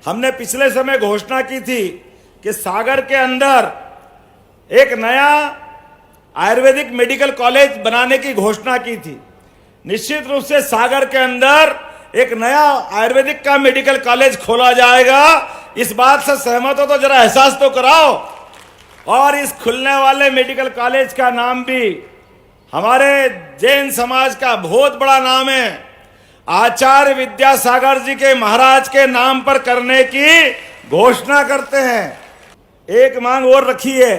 हमने पिछले समय घोषणा की थी कि सागर के अंदर एक नया आयुर्वेदिक मेडिकल कॉलेज बनाने की घोषणा की थी। निश्चित रूप से सागर के अंदर एक नया आयुर्वेदिक का मेडिकल कॉलेज खोला जाएगा। इस बात से सहमत हो तो जरा एहसास तो कराओ। और इस खुलने वाले मेडिकल कॉलेज का नाम भी हमारे जैन समाज का बहुत बड़ा नाम है, आचार्य विद्यासागर जी के महाराज के नाम पर करने की घोषणा करते हैं। एक मांग और रखी है,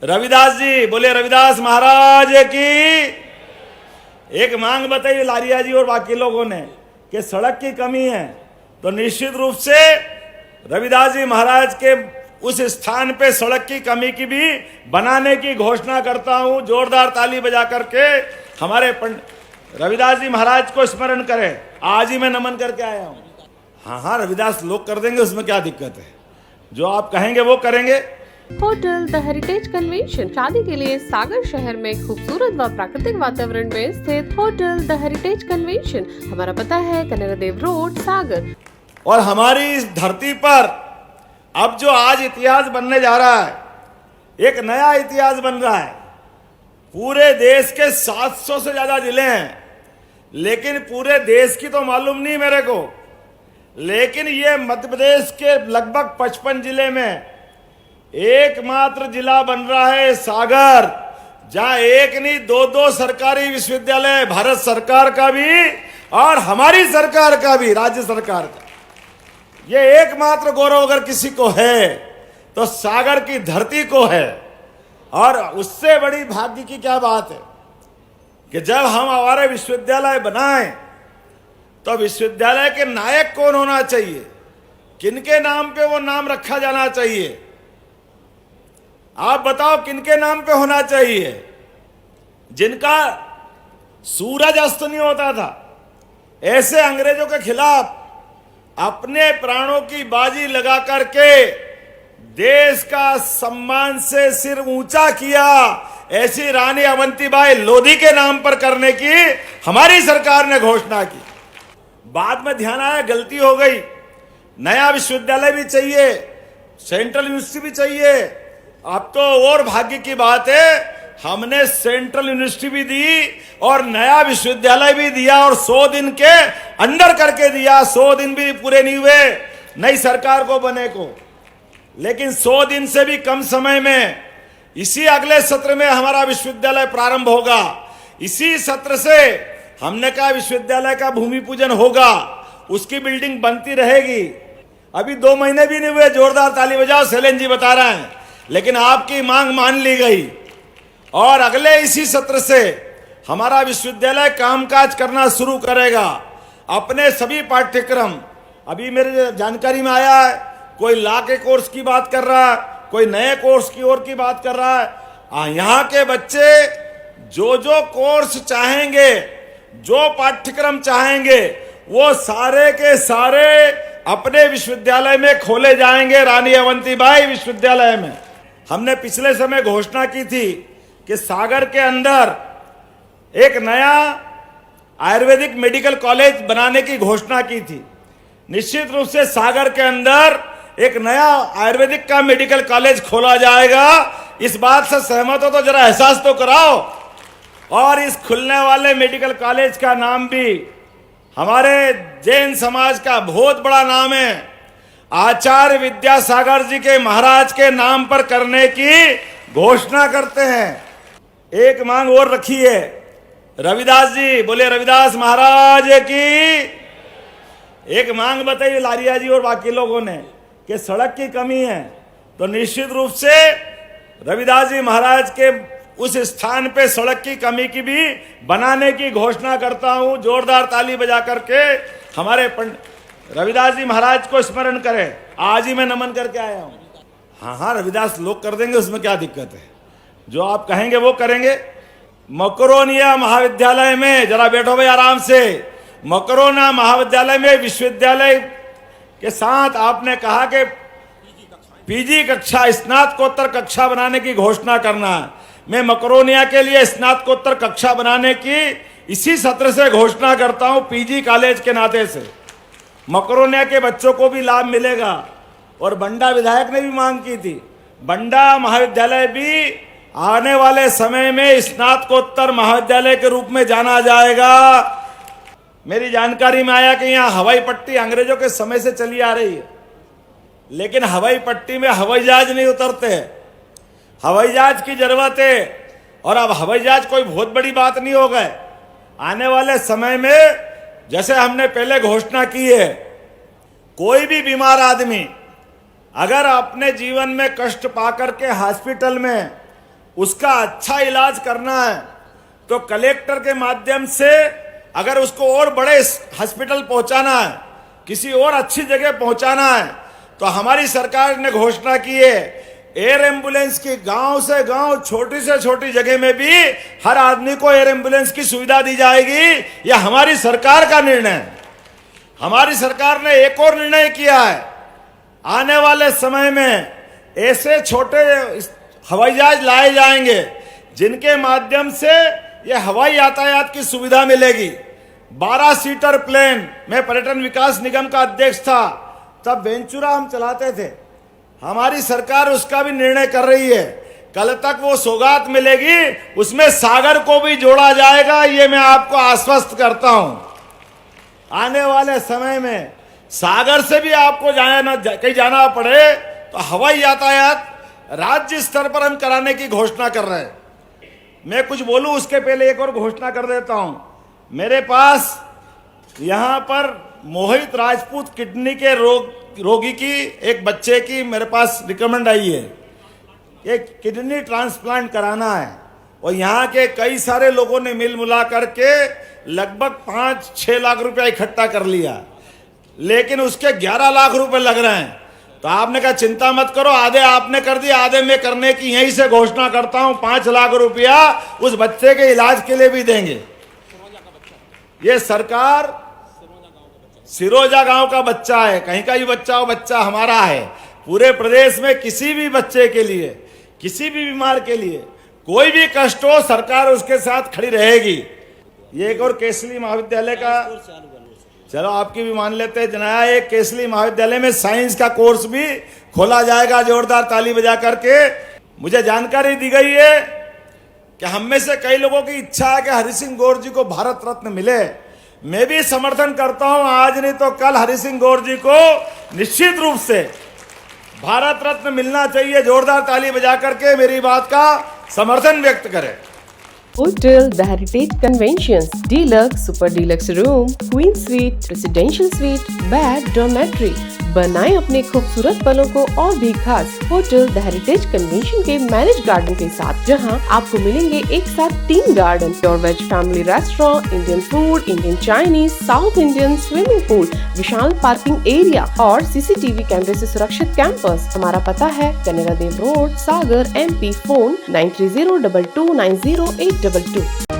रविदास जी, बोले रविदास महाराज की। एक मांग बताई लारिया जी और बाकी लोगों ने कि सड़क की कमी है, तो निश्चित रूप से रविदास जी महाराज के उस स्थान पे सड़क की कमी की भी बनाने की घोषणा करता हूं। जोरदार ताली बजा करके हमारे रविदास जी महाराज को स्मरण करें। आज ही मैं नमन करके आया हूं। हाँ, रविदास लोग कर देंगे, उसमें क्या दिक्कत है, जो आप कहेंगे वो करेंगे। होटल द हेरिटेज कन्वेंशन, शादी के लिए सागर शहर में खूबसूरत व प्राकृतिक वातावरण में स्थित होटल द हेरिटेज कन्वेंशन। हमारा पता है कनरा देव रोड, सागर। और हमारी इस धरती पर अब जो आज इतिहास बनने जा रहा है, एक नया इतिहास बन रहा है। पूरे देश के 700 से ज्यादा जिले हैं, लेकिन पूरे देश की तो मालूम नहीं मेरे को, लेकिन ये मध्य प्रदेश के लगभग 55 जिले में एकमात्र जिला बन रहा है सागर, जहां एक नहीं दो सरकारी विश्वविद्यालय, भारत सरकार का भी और हमारी सरकार का भी, राज्य सरकार का। ये एकमात्र गौरव अगर किसी को है तो सागर की धरती को है। और उससे बड़ी भाग्य की क्या बात है कि जब हम हमारे विश्वविद्यालय बनाएं तो विश्वविद्यालय के नायक कौन होना चाहिए, किनके नाम पे वो नाम रखा जाना चाहिए। आप बताओ किनके नाम पे होना चाहिए? जिनका सूरज अस्त नहीं होता था, ऐसे अंग्रेजों के खिलाफ अपने प्राणों की बाजी लगा करके देश का सम्मान से सिर ऊंचा किया, ऐसी रानी अवंतीबाई लोधी के नाम पर करने की हमारी सरकार ने घोषणा की। बाद में ध्यान आया गलती हो गई, नया विश्वविद्यालय भी चाहिए, सेंट्रल यूनिवर्सिटी भी चाहिए। अब तो और भाग्य की बात है, हमने सेंट्रल यूनिवर्सिटी भी दी और नया विश्वविद्यालय भी दिया, और 100 दिन के अंदर करके दिया। 100 दिन भी पूरे नहीं हुए नई सरकार को बने को, लेकिन 100 दिन से भी कम समय में इसी अगले सत्र में हमारा विश्वविद्यालय प्रारंभ होगा। इसी सत्र से हमने कहा विश्वविद्यालय का भूमि पूजन होगा, उसकी बिल्डिंग बनती रहेगी। अभी 2 महीने भी नहीं हुए, जोरदार ताली बजाओ, शैलेंद्र जी बता रहे हैं। लेकिन आपकी मांग मान ली गई और अगले इसी सत्र से हमारा विश्वविद्यालय कामकाज करना शुरू करेगा। अपने सभी पाठ्यक्रम, अभी मेरे जानकारी में आया है, कोई लॉ के कोर्स की बात कर रहा है, कोई नए कोर्स की ओर की बात कर रहा है। यहाँ के बच्चे जो कोर्स चाहेंगे, जो पाठ्यक्रम चाहेंगे, वो सारे के सारे अपने विश्वविद्यालय में खोले जाएंगे, रानी अवंतीबाई विश्वविद्यालय में। हमने पिछले समय घोषणा की थी कि सागर के अंदर एक नया आयुर्वेदिक मेडिकल कॉलेज बनाने की घोषणा की थी। निश्चित रूप से सागर के अंदर एक नया आयुर्वेदिक का मेडिकल कॉलेज खोला जाएगा। इस बात से सहमत हो तो जरा एहसास तो कराओ। और इस खुलने वाले मेडिकल कॉलेज का नाम भी हमारे जैन समाज का बहुत बड़ा नाम है, आचार्य विद्यासागर जी के महाराज के नाम पर करने की घोषणा करते हैं। एक मांग और रखी है, रविदास जी, बोले रविदास महाराज की। एक मांग बताई लारिया जी और बाकी लोगों ने कि सड़क की कमी है, तो निश्चित रूप से रविदास जी महाराज के उस स्थान पे सड़क की कमी की भी बनाने की घोषणा करता हूं। जोरदार ताली बजा करके हमारे रविदास जी महाराज को स्मरण करें। आज ही मैं नमन करके आया हूं। हाँ, रविदास लोग कर देंगे, उसमें क्या दिक्कत है, जो आप कहेंगे वो करेंगे। मकरोनिया महाविद्यालय में, जरा बैठो भाई आराम से, मकरोनिया महाविद्यालय में विश्वविद्यालय के साथ आपने कहा कि पीजी कक्षा, स्नातकोत्तर कक्षा बनाने की घोषणा करना है। मैं मकरोनिया के लिए स्नातकोत्तर कक्षा बनाने की इसी सत्र से घोषणा करता हूं, पीजी कॉलेज के नाते से। मकरोनिया के बच्चों को भी लाभ मिलेगा। और बंडा विधायक ने भी मांग की थी, बंडा महाविद्यालय भी आने वाले समय में स्नातकोत्तर महाविद्यालय के रूप में जाना जाएगा। मेरी जानकारी में आया कि यहाँ हवाई पट्टी अंग्रेजों के समय से चली आ रही है, लेकिन हवाई पट्टी में हवाई जहाज नहीं उतरते, हवाई जहाज की जरूरत है। और अब हवाई जहाज कोई बहुत बड़ी बात नहीं हो गए। आने वाले समय में जैसे हमने पहले घोषणा की है, कोई भी बीमार आदमी अगर अपने जीवन में कष्ट पाकर के हॉस्पिटल में उसका अच्छा इलाज करना है तो कलेक्टर के माध्यम से अगर उसको और बड़े हॉस्पिटल पहुंचाना है, किसी और अच्छी जगह पहुंचाना है, तो हमारी सरकार ने घोषणा की है एयर एम्बुलेंस की गांव से गांव, छोटी से छोटी जगह में भी हर आदमी को एयर एम्बुलेंस की सुविधा दी जाएगी। यह हमारी सरकार का निर्णय है। हमारी सरकार ने एक और निर्णय किया है, आने वाले समय में ऐसे छोटे हवाई जहाज लाए जाएंगे जिनके माध्यम से यह हवाई यातायात की सुविधा मिलेगी। 12 सीटर प्लेन, मैं पर्यटन विकास निगम का अध्यक्ष था, तब वेंचुरा हम चलाते थे। हमारी सरकार उसका भी निर्णय कर रही है, कल तक वो सौगात मिलेगी, उसमें सागर को भी जोड़ा जाएगा, ये मैं आपको आश्वस्त करता हूं। आने वाले समय में सागर से भी आपको कहीं जाना पड़े तो हवाई यातायात राज्य स्तर पर हम कराने की घोषणा कर रहे हैं। मैं कुछ बोलूं उसके पहले एक और घोषणा कर देता हूं। मेरे पास यहां पर मोहित राजपूत किडनी के रोगी की एक बच्चे की मेरे पास रिकमेंड आई है, एक किडनी ट्रांसप्लांट कराना है। और यहाँ के कई सारे लोगों ने मिल मिला करके लगभग 5-6 लाख रुपया इकट्ठा कर लिया, लेकिन उसके 11 लाख रुपए लग रहे हैं। तो आपने कहा चिंता मत करो, आधे आपने कर दिया, आधे मैं करने की यहीं से घोषणा करता हूं। 5 लाख रुपया उस बच्चे के इलाज के लिए भी देंगे। ये सरकार सिरोजा गांव का बच्चा है, कहीं का भी बच्चा हो, बच्चा हमारा है। पूरे प्रदेश में किसी भी बच्चे के लिए, किसी भी बीमार के लिए कोई भी कष्ट हो, सरकार उसके साथ खड़ी रहेगी। ये एक और केसली महाविद्यालय का, चलो आपकी भी मान लेते हैं, नया एक केसली महाविद्यालय में साइंस का कोर्स भी खोला जाएगा, जोरदार ताली बजा करके। मुझे जानकारी दी गई है कि हम में से कई लोगों की इच्छा है कि हरि सिंह गौर जी को भारत रत्न मिले। मैं भी समर्थन करता हूं, आज नहीं तो कल हरि सिंह गौर जी को निश्चित रूप से भारत रत्न मिलना चाहिए। जोरदार ताली बजा करके मेरी बात का समर्थन व्यक्त करें। Hotel the heritage convention, deluxe, super deluxe room, queen suite, residential suite, bed, dormitory. बनाएं अपने खूबसूरत पलों को और भी खास होटल द हेरिटेज कन्वेंशन के मैरिज गार्डन के साथ, जहां आपको मिलेंगे एक साथ 3 garden, pure veg family restaurant, Indian food, Indian Chinese, south Indian, swimming pool, विशाल पार्किंग एरिया और सीसीटीवी कैमरे से सुरक्षित कैंपस। हमारा पता है कनेरा देव रोड, सागर, MP। फोन 9302290822।